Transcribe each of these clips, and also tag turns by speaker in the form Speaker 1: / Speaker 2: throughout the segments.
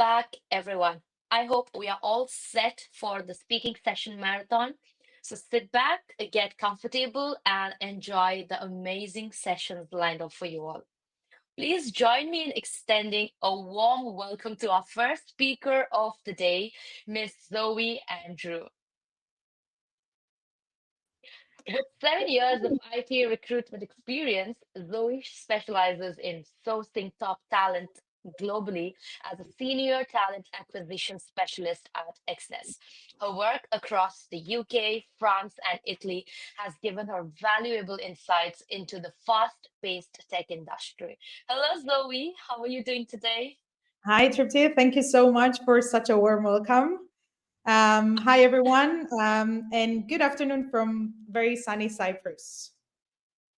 Speaker 1: back, everyone. I hope we are all set for the speaking session marathon. So sit back, get comfortable, and enjoy the amazing sessions lined up for you all. Please join me in extending a warm welcome to our first speaker of the day, Miss Zoe Andrew. With 7 years of IT recruitment experience, Zoe specializes in sourcing top talent globally as a senior talent acquisition specialist at EXNESS. Her work across the UK, France, and Italy has given her valuable insights into the fast-paced tech industry. Hello, Zoe. How are you doing today?
Speaker 2: Hi, Tripti. Thank you so much for such a warm welcome. Hi, everyone, and good afternoon from very sunny Cyprus.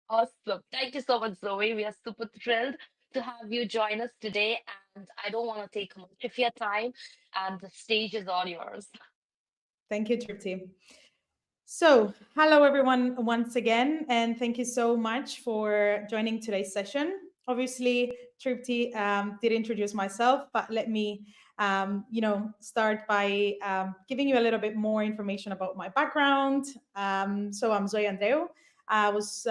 Speaker 1: Awesome. Thank you so much, Zoe. We are super thrilled to have you join us today. And I don't want to take much of your time, and the stage is all yours.
Speaker 2: Thank you, Tripti. So, hello, everyone, once again, and thank you so much for joining today's session. Obviously, Tripti did introduce myself, but let me, start by giving you a little bit more information about my background. So, I'm Zoe Andreu. I was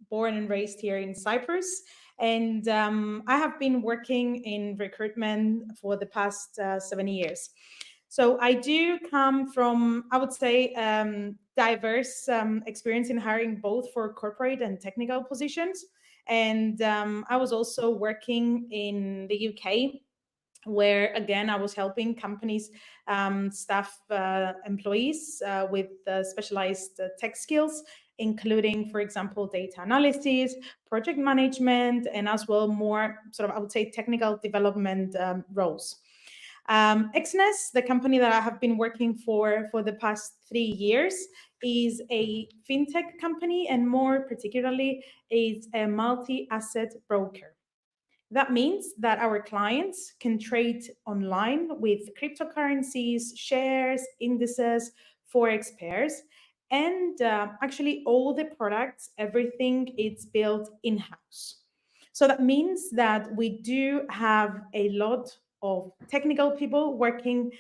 Speaker 2: born and raised here in Cyprus, and I have been working in recruitment for the past 7 years. So I do come from, I would say, diverse experience in hiring both for corporate and technical positions. And I was also working in the UK, where again I was helping companies staff employees with specialized tech skills, including, for example, data analysis, project management, and as well more sort of, I would say, technical development roles. EXNESS, the company that I have been working for the past 3 years, is a fintech company, and more particularly is a multi-asset broker. That means that our clients can trade online with cryptocurrencies, shares, indices, forex pairs, and actually all the products, everything, it's built in-house. So that means that we do have a lot of technical people working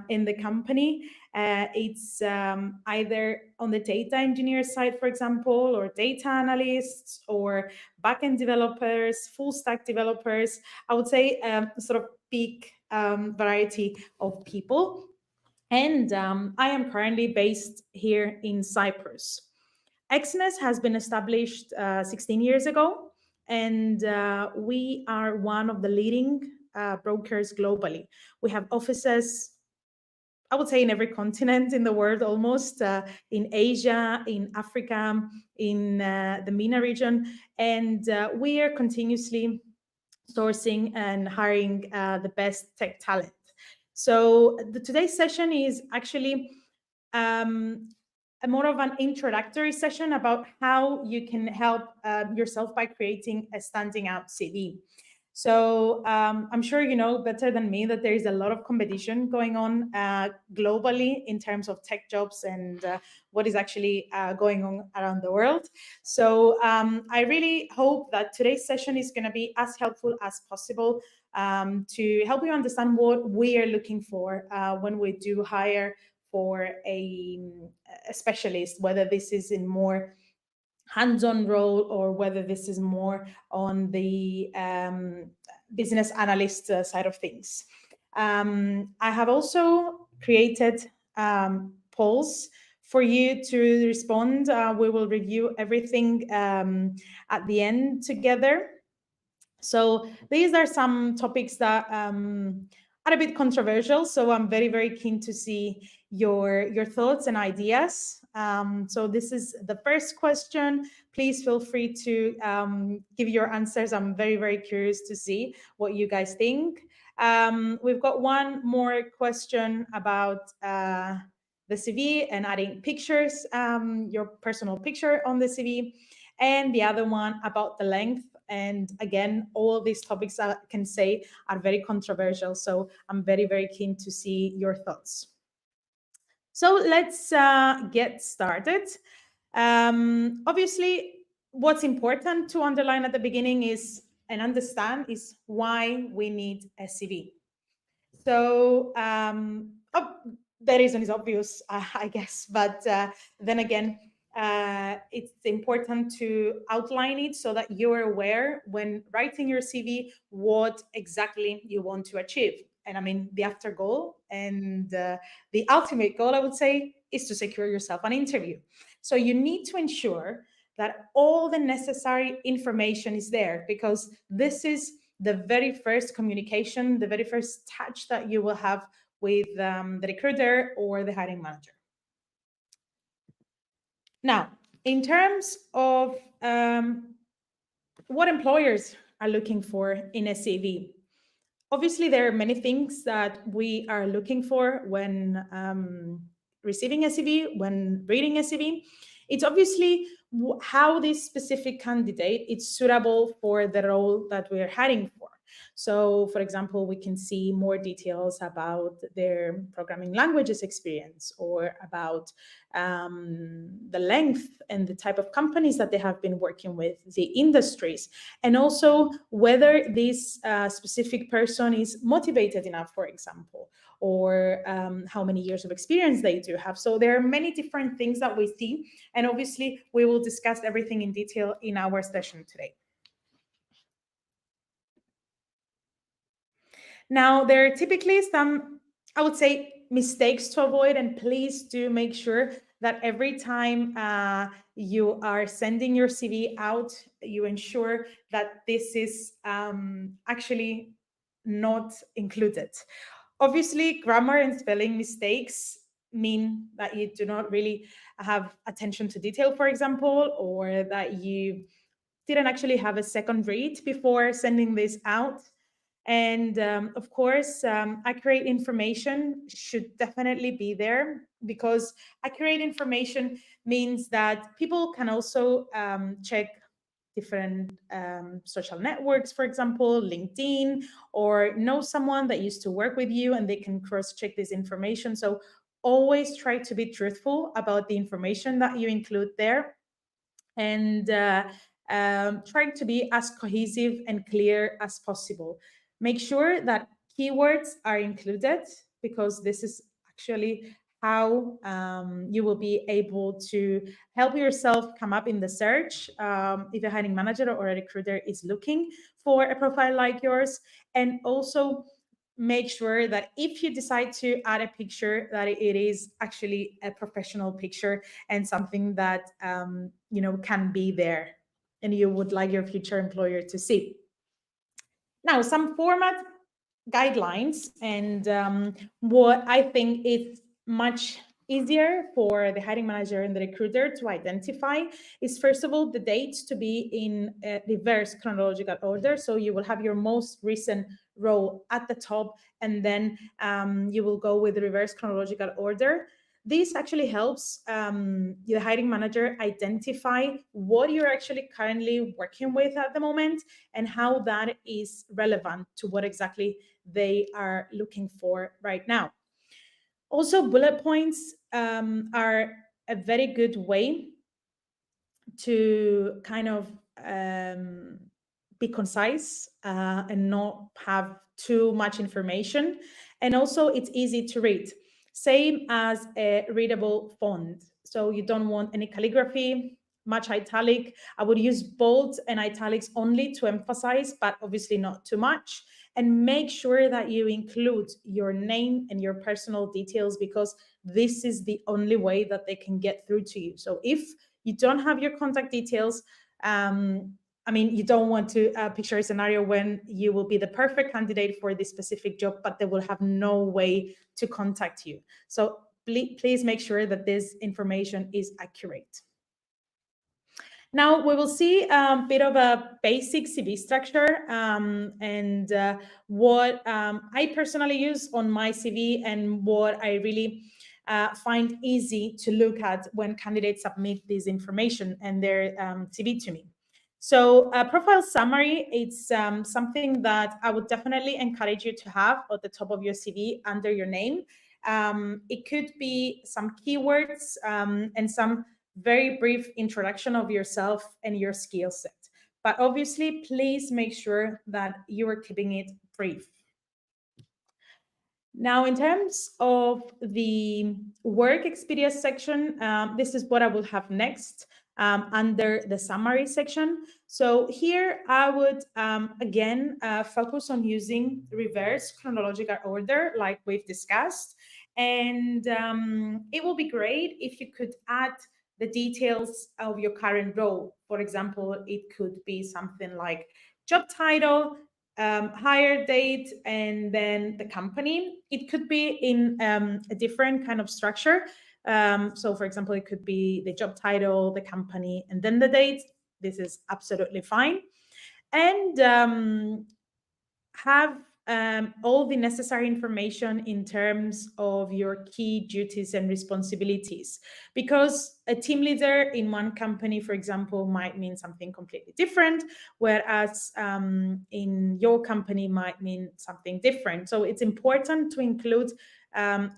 Speaker 2: in the company. It's either on the data engineer side, for example, or data analysts, or backend developers, full stack developers. I would say sort of big variety of people. And I am currently based here in Cyprus. EXNESS has been established 16 years ago, and we are one of the leading brokers globally. We have offices, I would say, in every continent in the world, almost in Asia, in Africa, in the MENA region, and we are continuously sourcing and hiring the best tech talent. So today's session is actually a more of an introductory session about how you can help yourself by creating a standing out CV. So I'm sure you know better than me that there is a lot of competition going on globally in terms of tech jobs and what is actually going on around the world. So I really hope that today's session is going to be as helpful as possible to help you understand what we are looking for when we do hire for a specialist, whether this is in more hands-on role or whether this is more on the business analyst side of things. I have also created polls for you to respond. We will review everything at the end together. So these are some topics that are a bit controversial. So I'm very, very keen to see your thoughts and ideas. So this is the first question. Please feel free to give your answers. I'm very, very curious to see what you guys think. We've got one more question about the CV and adding pictures, your personal picture on the CV, and the other one about the length. And again, all of these topics I can say are very controversial. So I'm very, very keen to see your thoughts. So let's get started. Obviously, what's important to underline at the beginning is and understand is why we need a CV. So the reason is obvious, I guess, but then again, it's important to outline it so that you're aware when writing your CV what exactly you want to achieve. And I mean, the after goal and the ultimate goal, I would say, is to secure yourself an interview. So you need to ensure that all the necessary information is there, because this is the very first communication, the very first touch that you will have with the recruiter or the hiring manager. Now, in terms of what employers are looking for in a CV, obviously there are many things that we are looking for when receiving a CV, when reading a CV. It's obviously how this specific candidate is suitable for the role that we are hiring for. So, for example, we can see more details about their programming languages experience, or about the length and the type of companies that they have been working with, the industries, and also whether this specific person is motivated enough, for example, or how many years of experience they do have. So there are many different things that we see, and obviously we will discuss everything in detail in our session today. Now, there are typically some, I would say, mistakes to avoid, and please do make sure that every time you are sending your CV out, you ensure that this is actually not included. Obviously, grammar and spelling mistakes mean that you do not really have attention to detail, for example, or that you didn't actually have a second read before sending this out. And of course, accurate information should definitely be there, because accurate information means that people can also check different social networks, for example, LinkedIn, or know someone that used to work with you and they can cross check this information. So always try to be truthful about the information that you include there, and trying to be as cohesive and clear as possible. Make sure that keywords are included, because this is actually how you will be able to help yourself come up in the search if a hiring manager or a recruiter is looking for a profile like yours. And also make sure that if you decide to add a picture, that it is actually a professional picture and something that can be there and you would like your future employer to see. Now, some format guidelines, and what I think is much easier for the hiring manager and the recruiter to identify is, first of all, the dates to be in reverse chronological order. So you will have your most recent role at the top, and then you will go with the reverse chronological order. This actually helps the hiring manager identify what you're actually currently working with at the moment and how that is relevant to what exactly they are looking for right now. Also, bullet points are a very good way to kind of be concise and not have too much information. And also, it's easy to read, same as a readable font. So you don't want any calligraphy, much italic. I would use bold and italics only to emphasize, but obviously not too much. And make sure that you include your name and your personal details, because this is the only way that they can get through to you. So if you don't have your contact details, you don't want to picture a scenario when you will be the perfect candidate for this specific job, but they will have no way to contact you. So please make sure that this information is accurate. Now we will see a bit of a basic CV structure and what I personally use on my CV, and what I really find easy to look at when candidates submit this information and their CV to me. So a profile summary, it's something that I would definitely encourage you to have at the top of your CV under your name. It could be some keywords and some very brief introduction of yourself and your skill set. But obviously, please make sure that you are keeping it brief. Now, in terms of the work experience section, this is what I will have next under the summary section. So here I would, again, focus on using reverse chronological order like we've discussed. And it will be great if you could add the details of your current role. For example, it could be something like job title, hire date, and then the company. It could be in a different kind of structure. So, for example, it could be the job title, the company, and then the date. This is absolutely fine. And have all the necessary information in terms of your key duties and responsibilities. Because a team leader in one company, for example, might mean something completely different, whereas in your company might mean something different. So it's important to include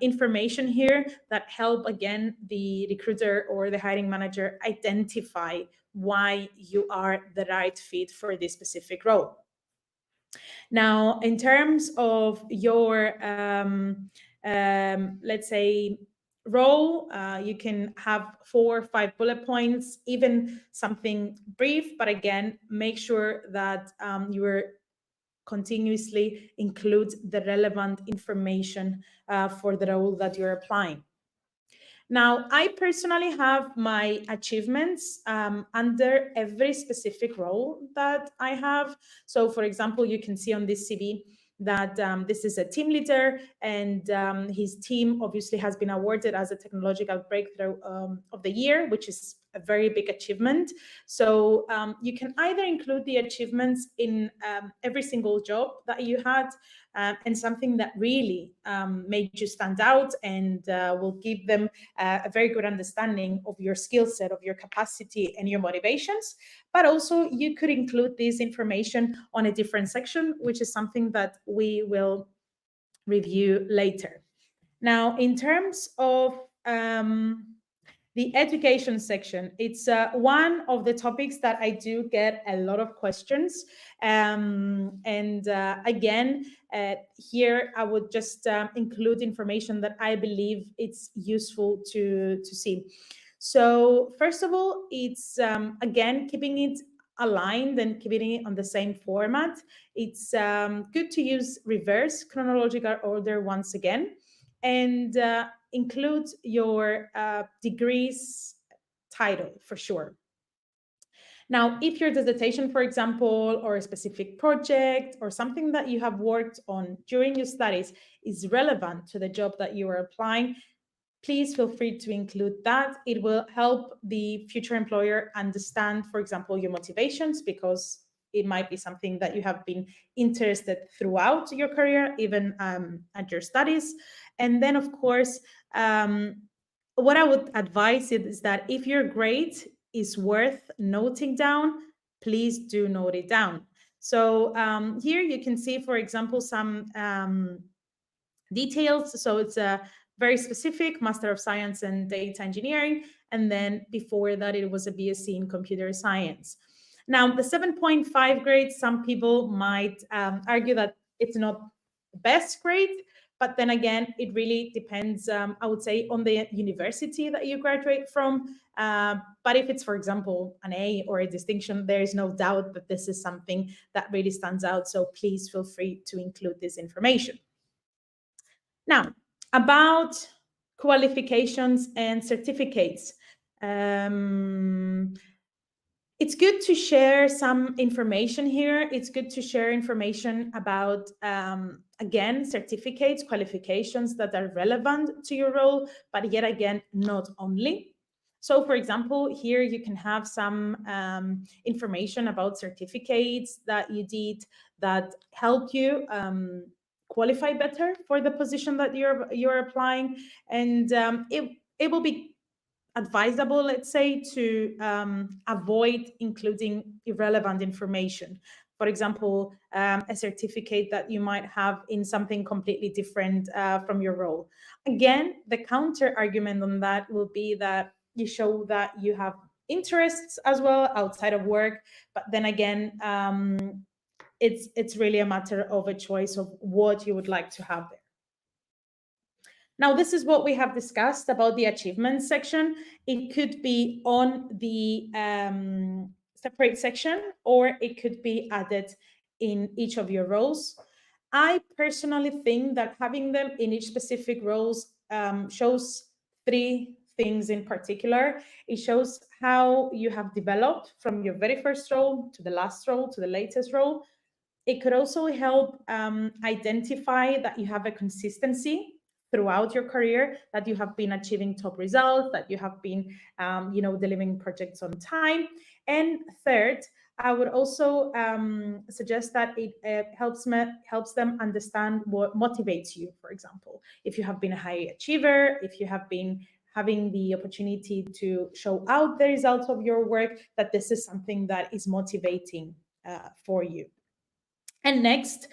Speaker 2: information here that help, again, the recruiter or the hiring manager identify why you are the right fit for this specific role. Now, in terms of your, let's say, role, you can have 4 or 5 bullet points, even something brief, but again, make sure that you are continuously include the relevant information for the role that you're applying. Now, I personally have my achievements under every specific role that I have. So, for example, you can see on this CV that this is a team leader, and his team obviously has been awarded as a technological breakthrough of the year, which is a very big achievement. So you can either include the achievements in every single job that you had, and something that really made you stand out, and will give them a very good understanding of your skill set, of your capacity, and your motivations. But also, you could include this information on a different section, which is something that we will review later. Now, in terms of the education section, it's one of the topics that I do get a lot of questions. And again, here I would just include information that I believe it's useful to see. So first of all, it's again, keeping it aligned and keeping it on the same format. It's good to use reverse chronological order once again, and include your degrees title for sure. Now, if your dissertation, for example, or a specific project or something that you have worked on during your studies is relevant to the job that you are applying, please feel free to include that. It will help the future employer understand, for example, your motivations, because it might be something that you have been interested throughout your career, even at your studies. And then, of course, what I would advise is that if your grade is worth noting down, please do note it down. So here you can see, for example, some details. So it's a very specific Master of Science in Data Engineering. And then before that, it was a BSc in Computer Science. Now, the 7.5 grade, some people might argue that it's not the best grade. But then again, it really depends, I would say, on the university that you graduate from. But if it's, for example, an A or a distinction, there is no doubt that this is something that really stands out. So please feel free to include this information. Now, about qualifications and certificates. It's good to share some information here. It's good to share information about, again, certificates, qualifications that are relevant to your role, but yet again, not only. So, for example, here you can have some information about certificates that you did that help you qualify better for the position that you're applying, and it will be advisable, let's say, to avoid including irrelevant information. For example, a certificate that you might have in something completely different from your role. Again, the counter argument on that will be that you show that you have interests as well outside of work, but then again, it's really a matter of a choice of what you would like to have there. Now, this is what we have discussed about the achievements section. It could be on the separate section, or it could be added in each of your roles. I personally think that having them in each specific roles shows three things in particular. It shows how you have developed from your very first role to the last role to the latest role. It could also help identify that you have a consistency throughout your career, that you have been achieving top results, that you have been, delivering projects on time. And third, I would also suggest that it helps them understand what motivates you. For example, if you have been a high achiever, if you have been having the opportunity to show out the results of your work, that this is something that is motivating for you. And next,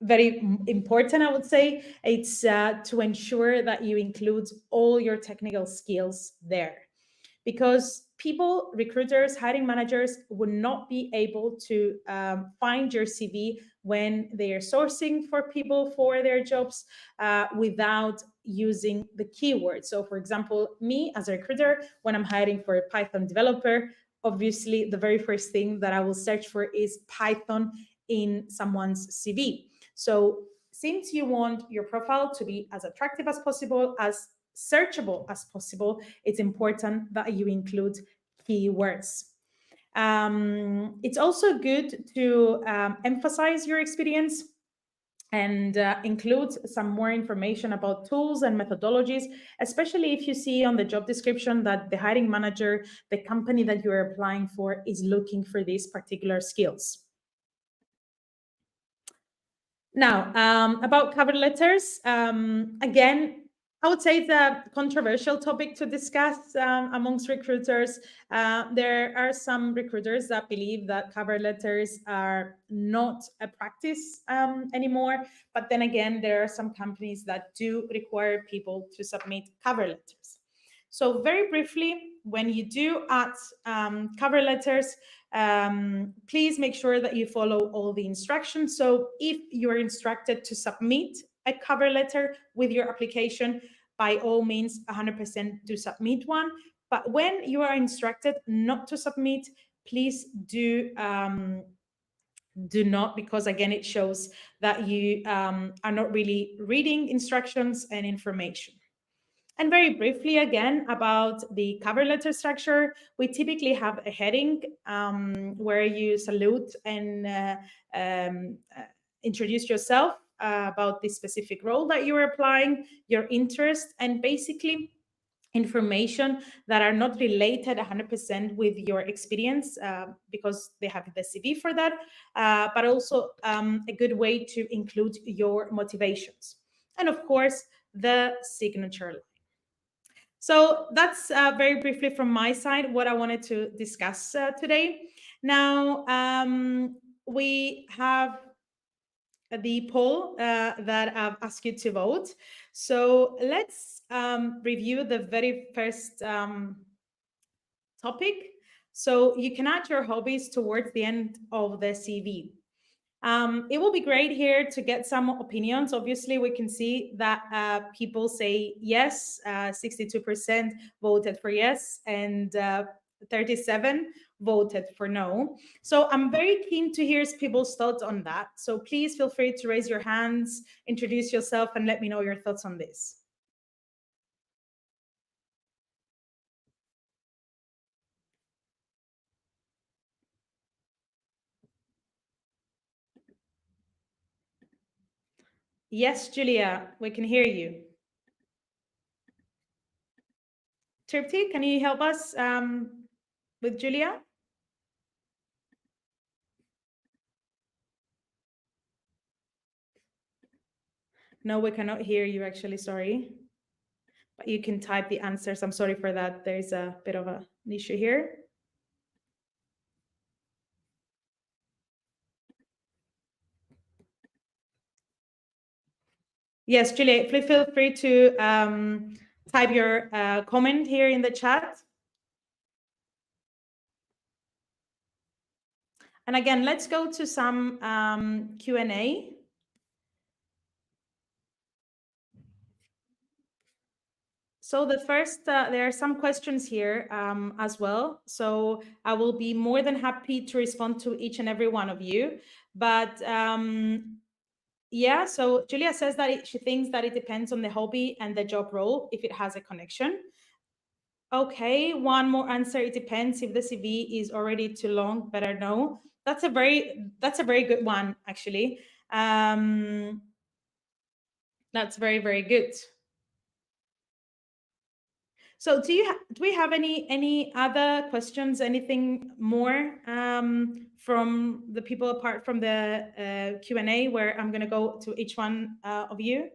Speaker 2: very important, I would say, it's to ensure that you include all your technical skills there. Because people, recruiters, hiring managers would not be able to find your CV when they are sourcing for people for their jobs without using the keywords. So for example, me as a recruiter, when I'm hiring for a Python developer, obviously the very first thing that I will search for is Python in someone's CV. So since you want your profile to be as attractive as possible, as searchable as possible, it's important that you include keywords. It's also good to emphasize your experience and include some more information about tools and methodologies, especially if you see on the job description that the hiring manager, the company that you're applying for, is looking for these particular skills. Now, about cover letters, again, I would say it's a controversial topic to discuss amongst recruiters. There are some recruiters that believe that cover letters are not a practice anymore. But then again, there are some companies that do require people to submit cover letters. So very briefly, when you do add cover letters, please make sure that you follow all the instructions. So if you're instructed to submit a cover letter with your application, by all means, 100% do submit one. But when you are instructed not to submit, please do not, because again, it shows that you are not really reading instructions and information. And very briefly, again, about the cover letter structure, we typically have a heading where you salute and introduce yourself about the specific role that you're applying, your interest, and basically information that are not related 100% with your experience because they have the CV for that, but also a good way to include your motivations. And of course, the signature line. So that's very briefly from my side what I wanted to discuss today. Now, we have the poll that I've asked you to vote. So let's review the very first topic. So you can add your hobbies towards the end of the CV. It will be great here to get some opinions. Obviously, we can see that people say yes, 62% voted for yes, and 37 voted for no. So I'm very keen to hear people's thoughts on that. So please feel free to raise your hands, introduce yourself, and let me know your thoughts on this. Yes, Julia, we can hear you. Tripti, can you help us with Julia? No, we cannot hear you, actually, sorry. But you can type the answers. I'm sorry for that. There's a bit of an issue here. Yes, Julia, please feel free to type your comment here in the chat. And again, let's go to some Q&A. So the first, there are some questions here as well. So I will be more than happy to respond to each and every one of you. But yeah, so Julia says that she thinks that it depends on the hobby and the job role if it has a connection. Okay, one more answer. It depends if the CV is already too long. Better no. That's a very good one actually. That's very, very good. So do we have any other questions? Anything more from the people apart from the Q&A, where I'm going to go to each one of you?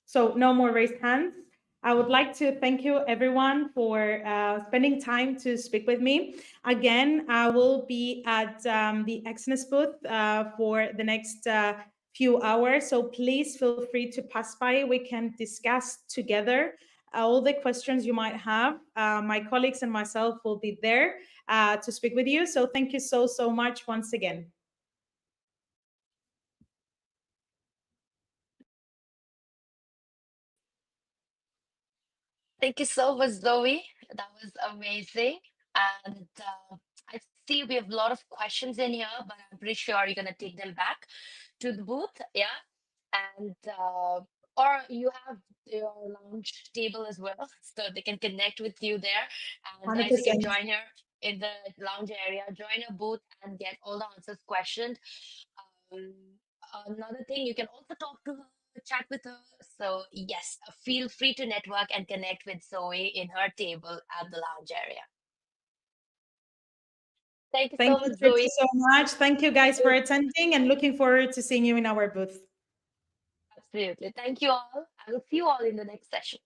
Speaker 2: So no more raised hands. I would like to thank you everyone for spending time to speak with me. Again, I will be at the EXNESS booth for the next few hours. So please feel free to pass by. We can discuss together all the questions you might have. My colleagues and myself will be there to speak with you. So thank you so much once again.
Speaker 1: Thank you so much, Zoe. That was amazing. And I see we have a lot of questions in here, but I'm pretty sure you're going to take them back to the booth. Yeah. And, or you have your lounge table as well, so they can connect with you there. And guys, you can
Speaker 2: 100%.
Speaker 1: join here in the lounge area, join a booth and get all the answers questioned. Um, Another thing, you can also talk to her, chat with her. So yes, feel free to network and connect with Zoe in her table at the lounge area. Thank you
Speaker 2: Thank
Speaker 1: so
Speaker 2: you,
Speaker 1: much,
Speaker 2: Trixie,
Speaker 1: Zoe.
Speaker 2: so much. Thank you guys for attending and looking forward to seeing you in our booth.
Speaker 1: Absolutely. Thank you all. I will see you all in the next session.